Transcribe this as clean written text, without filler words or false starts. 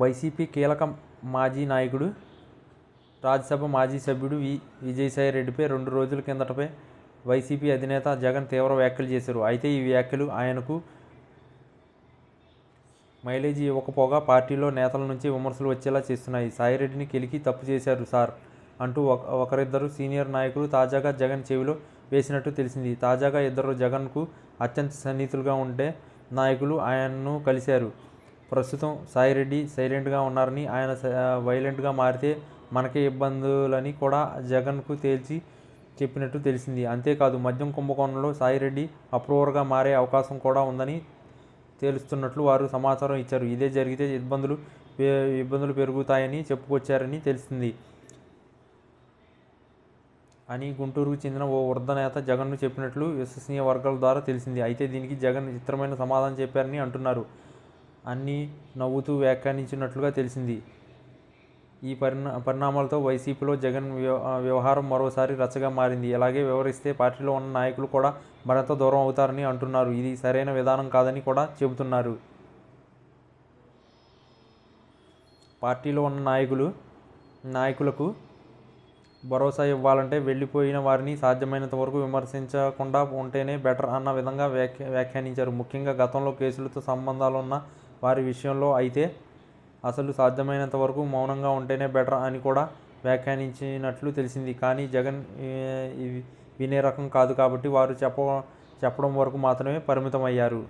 YCP కీలక మాజీ నాయకుడు, రాజ్యసభ మాజీ సభ్యుడు విజయసాయి రెడ్డిపై 2 రోజుల కిందటపై వైసీపీ అధినేత జగన్ తీవ్ర వ్యాఖ్యలు చేశారు. అయితే ఈ వ్యాఖ్యలు ఆయనకు మైలేజీ ఇవ్వకపోగా పార్టీలో నేతల నుంచి విమర్శలు వచ్చేలా చేస్తున్నాయి. సాయిరెడ్డిని కెలికి తప్పు చేశారు సార్ అంటూ ఒకరిద్దరు సీనియర్ నాయకులు తాజాగా జగన్ చెవిలో వేసినట్టు తెలిసింది. తాజాగా ఇద్దరు జగన్కు అత్యంత సన్నిహితులుగా ఉండే నాయకులు ఆయనను కలిశారు. ప్రస్తుతం సాయిరెడ్డి సైలెంట్గా ఉన్నారని, ఆయన వైలెంట్గా మారితే మనకే ఇబ్బందులని కూడా జగన్కు తేల్చి చెప్పినట్టు తెలిసింది. అంతేకాదు మద్యం కుంభకోణంలో సాయిరెడ్డి అప్రూవర్గా మారే అవకాశం కూడా ఉందని తేలుస్తున్నట్లు వారు సమాచారం ఇచ్చారు. ఇదే జరిగితే ఇబ్బందులు పెరుగుతాయని చెప్పుకొచ్చారని తెలిసింది అని గుంటూరుకు చెందిన ఓ వృద్ధ నేత జగన్ను చెప్పినట్లు విశ్వసనీయ వర్గాల ద్వారా తెలిసింది. అయితే దీనికి జగన్ చిత్రమైన సమాధానం చెప్పారని అంటున్నారు. అన్నీ నవ్వుతూ వ్యాఖ్యానించినట్లుగా తెలిసింది. ఈ పరిణామాలతో వైసీపీలో జగన్ వ్యవహారం మరోసారి రచ్చగా మారింది. ఇలాగే వ్యవహరిస్తే పార్టీలో ఉన్న నాయకులు కూడా మరింత దూరం అవుతారని అంటున్నారు. ఇది సరైన విధానం కాదని కూడా చెబుతున్నారు. పార్టీలో ఉన్న నాయకులకు భరోసా ఇవ్వాలంటే వెళ్ళిపోయిన వారిని సాధ్యమైనంత వరకు విమర్శించకుండా ఉంటేనే బెటర్ అన్న విధంగా వ్యాఖ్యానించారు. ముఖ్యంగా గతంలో కేసులతో సంబంధాలున్న వారి విషయంలో అయితే అసలు సాధ్యమైనంత వరకు మౌనంగా ఉంటేనే బెటర్ అని కూడా వ్యాఖ్యానించినట్లు తెలిసింది. కానీ జగన్ వినే రకం కాదు కాబట్టి వారు చెప్పడం వరకు మాత్రమే పరిమితమయ్యారు.